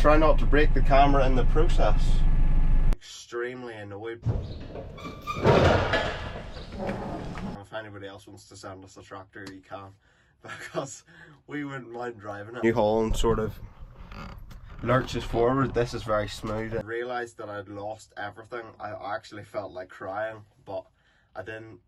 try not to break the camera in the process. Extremely annoyed. If anybody else wants to send us a tractor, you can, because we wouldn't mind driving it. New Holland sort of lurches forward. This is very smooth. I realised that I'd lost everything. I actually felt like crying, but I didn't.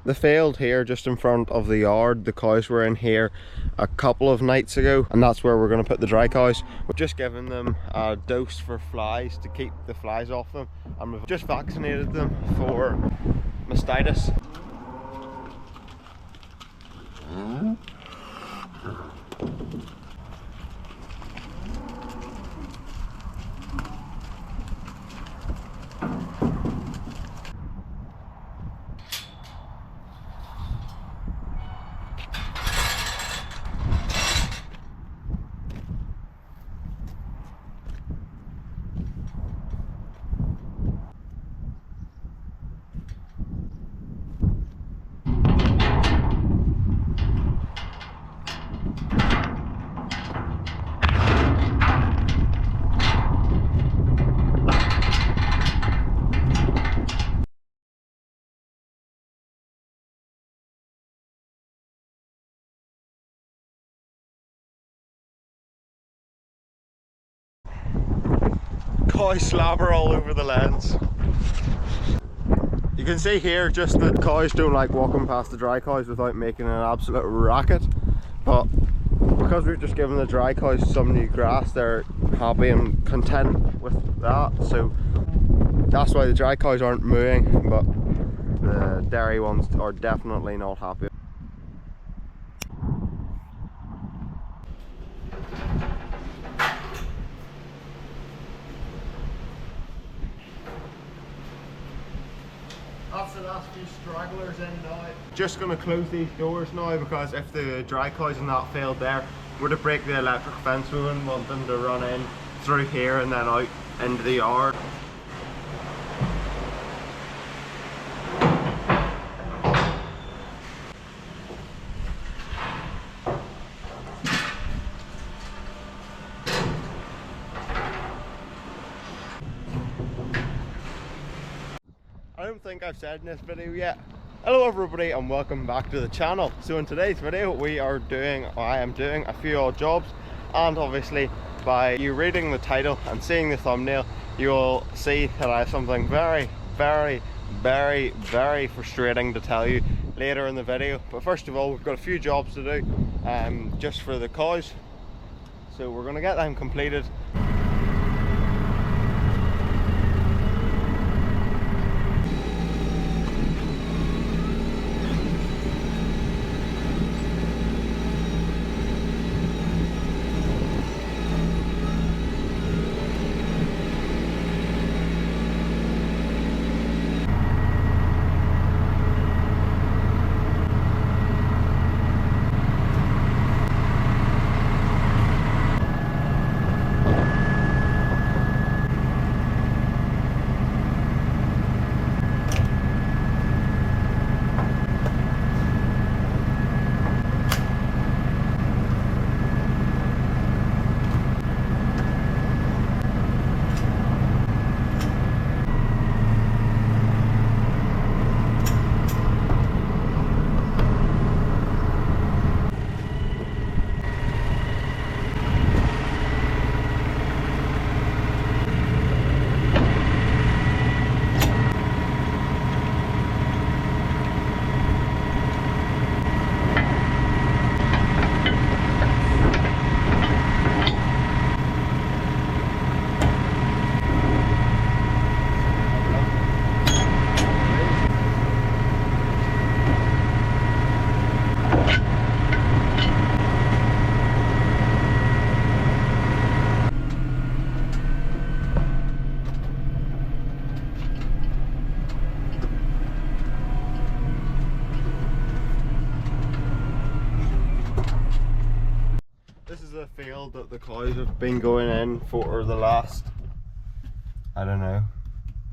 The field here just in front of the yard, the cows were in here a couple of nights ago, and that's where we're going to put the dry cows. We've just given them a dose for flies to keep the flies off them, and we've just vaccinated them for mastitis. Cow slobber all over the lens. You can see here just that cows don't like walking past the dry cows without making an absolute racket, but because we've just given the dry cows some new grass, they're happy and content with that, so that's why the dry cows aren't mooing, but the dairy ones are definitely not happy. That's the last few stragglers in now. Just going to close these doors now, because if the dry cows in that field there were to break the electric fence, we wouldn't want them to run in through here and then out into the yard. I don't think I've said in this video yet. Hello everybody and welcome back to the channel. So in today's video I am doing a few odd jobs, and obviously by you reading the title and seeing the thumbnail you will see that I have something very frustrating to tell you later in the video. But first of all, we've got a few jobs to do just for the cows, so we're going to get them completed. field that the cows have been going in for the last, I don't know,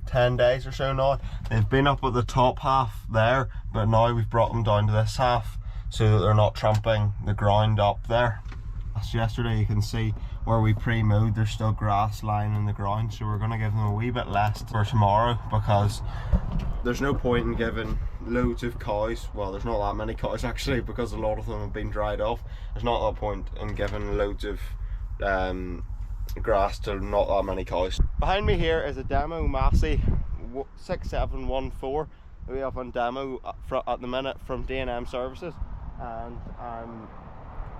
10 days or so now. They've been up at the top half there, but now we've brought them down to this half so that they're not tramping the ground up there. As yesterday, you can see where we pre-mowed, there's still grass lying in the ground, so we're going to give them a wee bit less for tomorrow, because there's no point in giving loads of cows, well, there's not that many cows actually, because a lot of them have been dried off. There's not that point in giving loads of grass to not that many cows. Behind me here is a demo Massey 6714 that we have on demo at the minute from D&M Services, and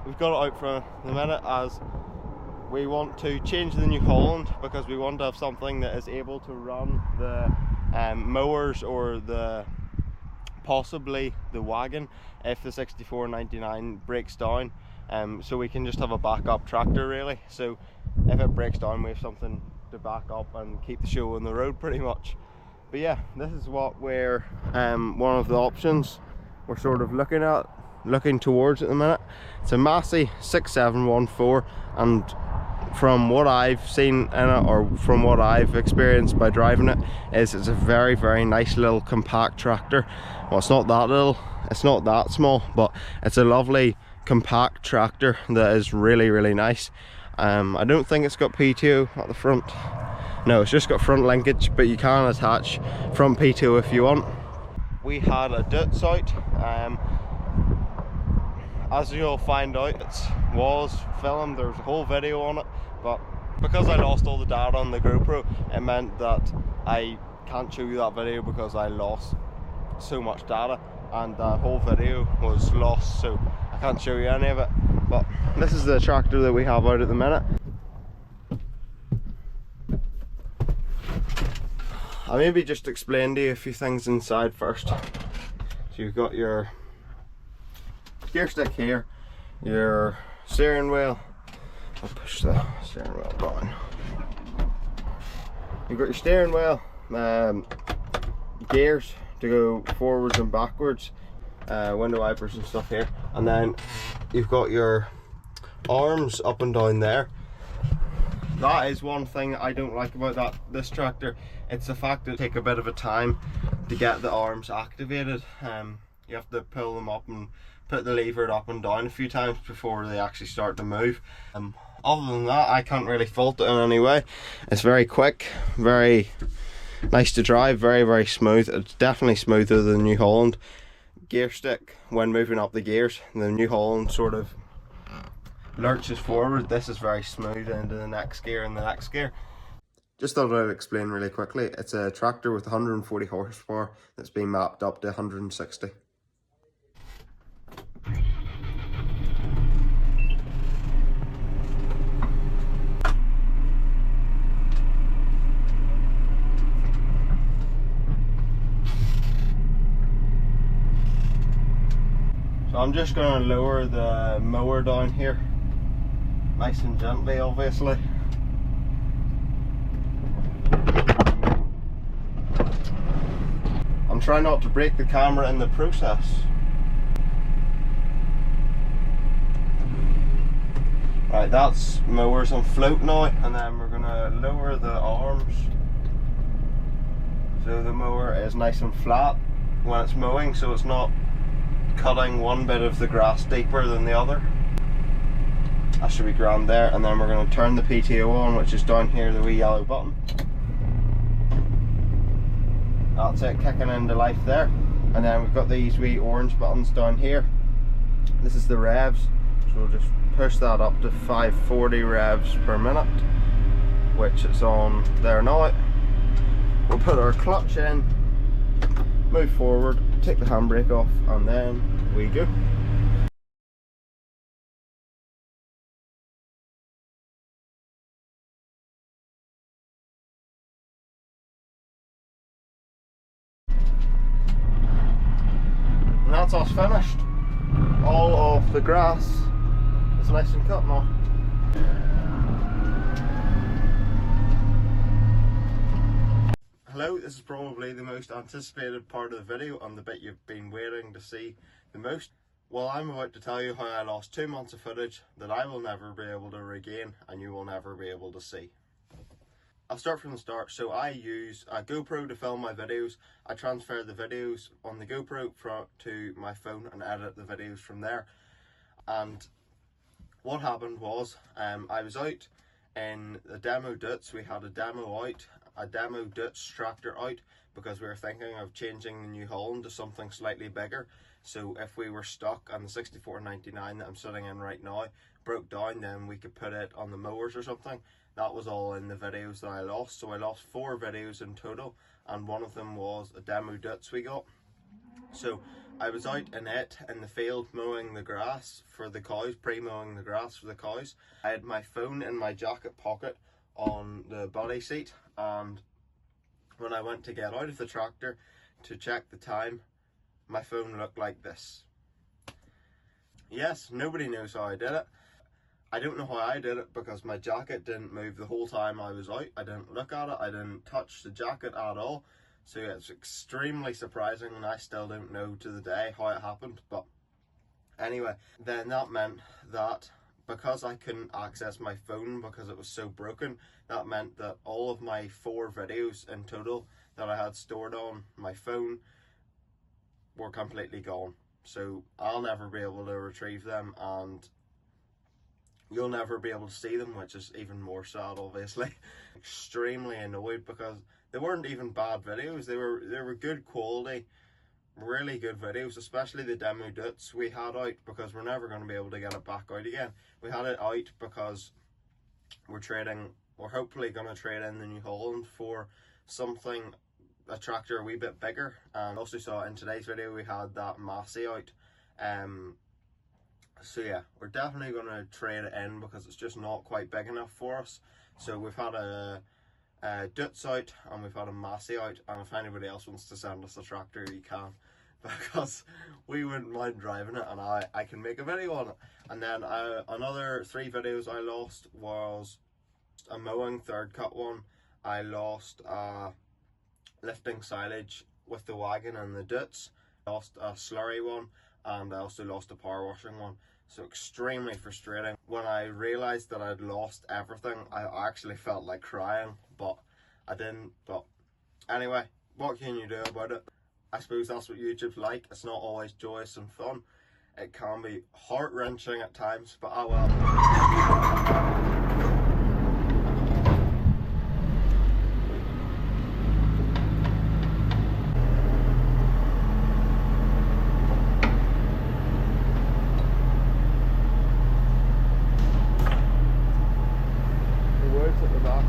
we've got it out for the minute as we want to change the New Holland, because we want to have something that is able to run the mowers or possibly the wagon if the 6499 breaks down, so we can just have a backup tractor really. So if it breaks down, we have something to back up and keep the show on the road pretty much. But yeah, this is what we're one of the options we're sort of looking towards at the minute. It's a Massey 6714, and from what I've seen in it, or from what I've experienced by driving it, is it's a very, very nice little compact tractor. Well, it's not that little, it's not that small, but it's a lovely compact tractor that is really, really nice. I don't think it's got PTO at the front. No, it's just got front linkage, but you can attach front PTO if you want. We had a Dutz out. As you'll find out, it was filmed, there's a whole video on it, but because I lost all the data on the GoPro, it meant that I can't show you that video because I lost so much data, and the whole video was lost, so I can't show you any of it. But this is the tractor that we have out at the minute. I'll maybe just explain to you a few things inside first. So you've got your gear stick here, your steering wheel. I'll push the steering wheel down. You've got your steering wheel, gears to go forwards and backwards, window wipers and stuff here, and then you've got your arms up and down there. That is one thing that I don't like about this tractor. It's the fact that it takes a bit of a time to get the arms activated. You have to pull them up and put the lever up and down a few times before they actually start to move. Other than that, I can't really fault it in any way. It's very quick, very nice to drive, very, very smooth. It's definitely smoother than the New Holland. Gear stick, when moving up the gears, the New Holland sort of lurches forward. This is very smooth into the next gear and the next gear. Just thought I'd explain really quickly. It's a tractor with 140 horsepower that's been mapped up to 160. So I'm just going to lower the mower down here, nice and gently obviously. I'm trying not to break the camera in the process. Right, that's mowers on float now, and then we're going to lower the arms so the mower is nice and flat when it's mowing, so it's not cutting one bit of the grass deeper than the other. That should be grand there, and then we're going to turn the PTO on, which is down here, the wee yellow button. That's it, kicking into life there. And then we've got these wee orange buttons down here. This is the revs, so we'll just push that up to 540 revs per minute, which it's on there now. We'll put our clutch in, move forward, take the handbrake off, and then we go. And that's us finished. All of the grass is nice and cut now. Hello, this is probably the most anticipated part of the video and the bit you've been waiting to see the most. Well, I'm about to tell you how I lost 2 months of footage that I will never be able to regain and you will never be able to see. I'll start from the start. So I use a GoPro to film my videos. I transfer the videos on the GoPro to my phone and edit the videos from there. And what happened was, I was out in the demo Dutz. We had a demo Dutz tractor out, because we were thinking of changing the New Holland to something slightly bigger. So if we were stuck on the 6499 that I'm sitting in right now broke down, then we could put it on the mowers or something. That was all in the videos that I lost. So I lost 4 videos in total, and one of them was a demo Dutz we got. So I was out in the field mowing the grass for the cows, pre-mowing the grass for the cows. I had my phone in my jacket pocket on the body seat, and when I went to get out of the tractor to check the time, my phone looked like this. Yes, nobody knows how I did it. I don't know how I did it, because my jacket didn't move the whole time I was out. I didn't look at it, I didn't touch the jacket at all. So it's extremely surprising, and I still don't know to the day how it happened. But anyway, then that meant that because I couldn't access my phone because it was so broken, that meant that all of my 4 videos in total that I had stored on my phone were completely gone. So I'll never be able to retrieve them, and you'll never be able to see them, which is even more sad, obviously. Extremely annoyed, because they weren't even bad videos. They were good quality, really good videos, especially the demo Dutz we had out, because we're never going to be able to get it back out again. We had it out because we're hopefully going to trade in the New Holland for something, a tractor a wee bit bigger. And also saw in today's video we had that Massey out. So yeah, we're definitely going to trade it in, because it's just not quite big enough for us. So we've had a Dutz out, and we've had a Massey out, and if anybody else wants to send us a tractor, you can, because we wouldn't mind driving it, and I can make a video on it. And then another 3 videos I lost was a mowing third cut one. I lost lifting silage with the wagon and the Dutz. I lost a slurry one, and I also lost a power washing one. So extremely frustrating. When I realised that I'd lost everything, I actually felt like crying, but I didn't. But anyway, what can you do about it? I suppose that's what YouTube's like. It's not always joyous and fun. It can be heart-wrenching at times, but oh well. At the back.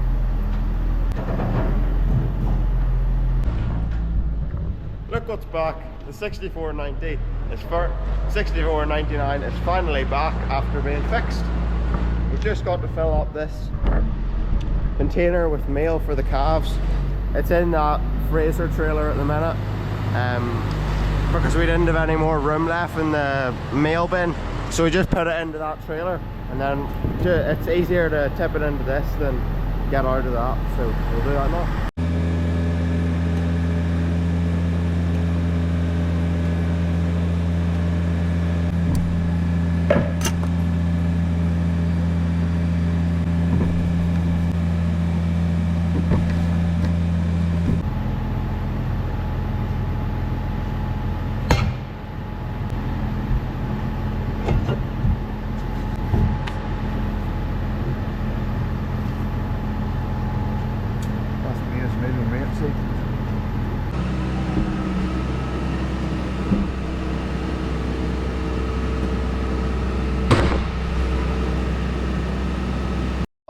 Look what's back. The 6490 is for 6499 is finally back after being fixed. We've just got to fill up this container with mail for the calves. It's in that Fraser trailer at the minute, because we didn't have any more room left in the mail bin, so we just put it into that trailer. And then it's easier to tip it into this than get out of that, so we'll do that now. Massey.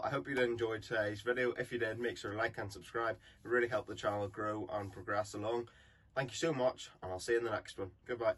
I hope you enjoyed today's video. If you did, make sure to like and subscribe. It really helped the channel grow and progress along. Thank you so much, and I'll see you in the next one. Goodbye.